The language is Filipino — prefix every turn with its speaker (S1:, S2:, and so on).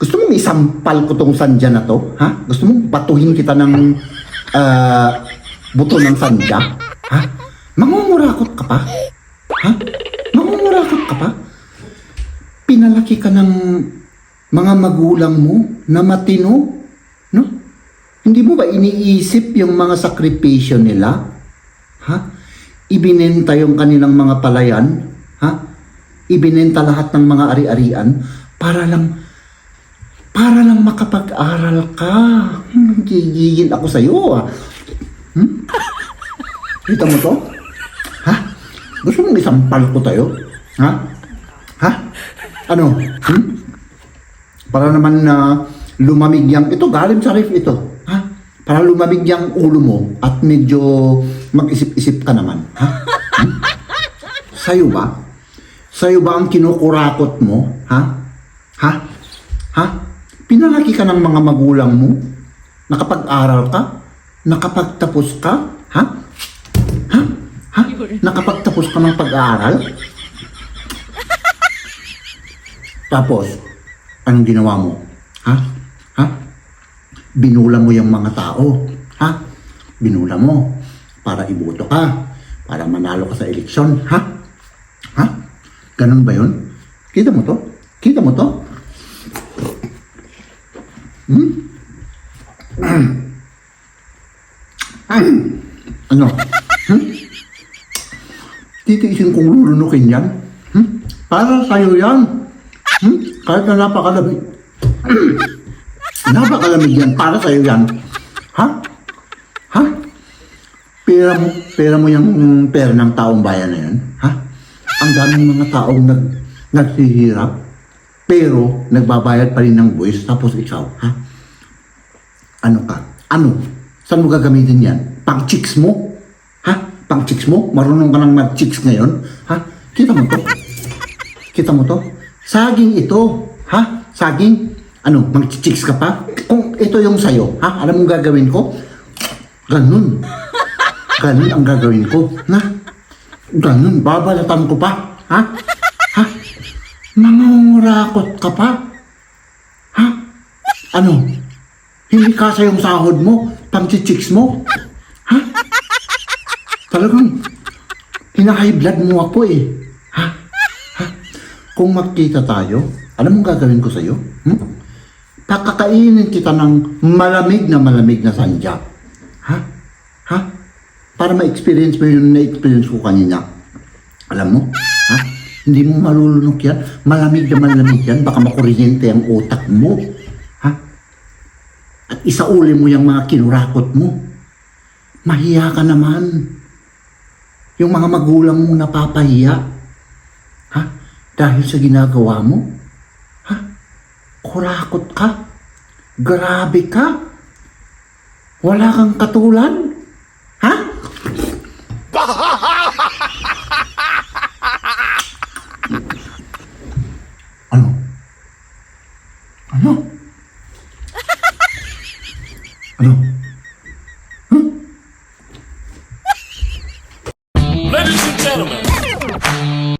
S1: Gusto mong isampal ko tong sandya na to? Ha? Gusto mong batuhin kita ng buto ng sandya? Ha? Mangungurakot ka pa? Ha? Mangungurakot ka pa? Pinalaki ka ng mga magulang mo na matino? No? Hindi mo ba iniisip yung mga sakripisyo nila? Ha? Ibinenta yung kanilang mga palayan? Ha? Ibinenta lahat ng mga ari-arian para lang makapag-aral ka. Gigigil ako sa'yo, ah. Kita mo to? Ha? Gusto mong isampal ko tayo? Ha? Ha? Ano? Para naman na lumamig yang ito, galing sa ref ito. Ha? Para lumamig yang ulo mo at medyo mag-isip-isip ka naman. Ha? Sa'yo ba? Sa'yo ba ang kinukurakot mo? Ha? Ha? Ha? Pinalaki ka ng mga magulang mo? Nakapag-aral ka? Nakapagtapos ka? Ha? Ha? Ha? Nakapagtapos ka ng pag-aaral? Tapos, anong ginawa mo? Ha? Ha? Binula mo yung mga tao. Ha? Binula mo para iboto ka. Para manalo ka sa eleksyon. Ha? Ha? Ganun ba yun? Kita mo to? Kita mo to? Ano? Titiisin kong lulunukin yan? Para sa'yo yan. Kahit na napakalamig. Napakalamig yan. Para sa'yo yan. Ha? Ha? Pera mo yung pera ng taong bayan na yan. Ha? Ang daming mga taong nagsihirap. Pero nagbabayad pa rin ng buwis. Tapos ikaw, ha? Ano ka? Ano? Saan mo gagamitin yan? Pang-chicks mo? Ha? Pang-chicks mo? Marunong ka nang mag-chicks ngayon? Ha? Kita mo to? Kita mo to? Saging ito. Ha? Saging? Ano? Mag-chicks ka pa? Kung ito yung sayo, ha? Alam mong gagawin ko? Ganun. Ganun ang gagawin ko. Na? Ganun. Babalatan ko pa. Ha? Ha? Nangungurakot ka pa? Ha? Ano? Hindi kasya yung sahod mo? Pang-chicks mo? Ha? Talagang hina-high blood mo ako eh. Ha? Ha? Kung magkita tayo, alam mong gagawin ko sa'yo? Pakakainin kita ng malamig na sandya. Ha? Ha? Para ma-experience mo yung na-experience ko kanina. Alam mo? Ha? Hindi mo malulunok yan. Malamig yan. Baka makuryente ang utak mo. Ha? At isauli mo yung mga kinurakot mo. Mahiya ka naman. Yung mga magulang mong napapahiya. Ha? Dahil sa ginagawa mo. Ha? Kurakot ka. Grabe ka. Wala kang katulad. Ha? Ano? Ano? Ano?